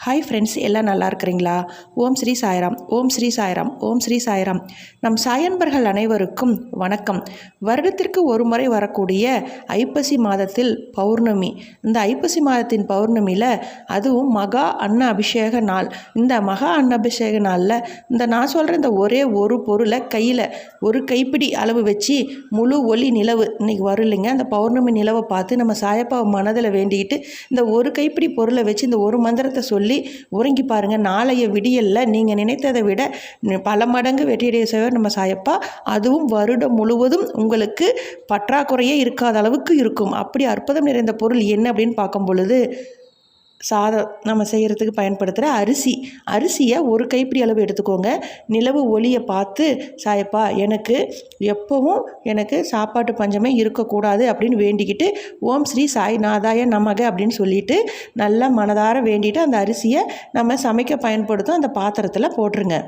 Hi friends, எல்லாம் நல்லா இருக்கிறீங்களா? ஓம் ஸ்ரீ சாய்ராம், ஓம் ஸ்ரீ சாய்ராம், ஓம் ஸ்ரீ சாய்ராம். நம் சாயன்பர்கள் அனைவருக்கும் வணக்கம். வருடத்திற்கு ஒரு முறை வரக்கூடிய ஐப்பசி மாதத்தில் பௌர்ணமி. இந்த ஐப்பசி மாதத்தின் பௌர்ணமியில் அதுவும் மகா அன்ன அபிஷேக நாள். இந்த மகா அன்ன அபிஷேக நாளில் நான் சொல்கிற இந்த ஒரே ஒரு பொருளை கையில் ஒரு கைப்பிடி அளவு வச்சு முழு ஒளி நிலவு இன்றைக்கி வரும் இல்லைங்க, அந்த பௌர்ணமி நிலவை பார்த்து நம்ம சாயப்பாவை மனதில் வேண்டிக்கிட்டு இந்த ஒரு கைப்பிடி பொருளை வச்சு இந்த ஒரு மந்திரத்தை சொல்லி உறங்கி பாருங்கள். நாளைய விடியலில் நீங்கள் நினைத்ததை விட பல மடங்கு வெற்றியடைய செய்வார் நம்ம சாயப்பா. அதுவும் வருடம் முழுவதும் உங்களுக்கு பற்றாக்குறையே இருக்காத அளவுக்கு இருக்கும். அப்படி அற்புதம் நிறைந்த பொருள் என்ன அப்படின்னு பார்க்கும் பொழுது, சாதம் நம்ம செய்கிறதுக்கு பயன்படுத்துகிற அரிசியை ஒரு கைப்பிடி அளவு எடுத்துக்கோங்க. நிலவு ஒளியை பார்த்து, சாயப்பா எனக்கு எப்போவும் எனக்கு சாப்பாட்டு பஞ்சமே இருக்கக்கூடாது அப்படின்னு வேண்டிக்கிட்டு ஓம் ஸ்ரீ சாய்நாதாய நமக அப்படின்னு சொல்லிட்டு நல்லா மனதார வேண்டிட்டு அந்த அரிசியை நம்ம சமைக்க பயன்படுத்தும் அந்த பாத்திரத்தில் போட்டுருங்க.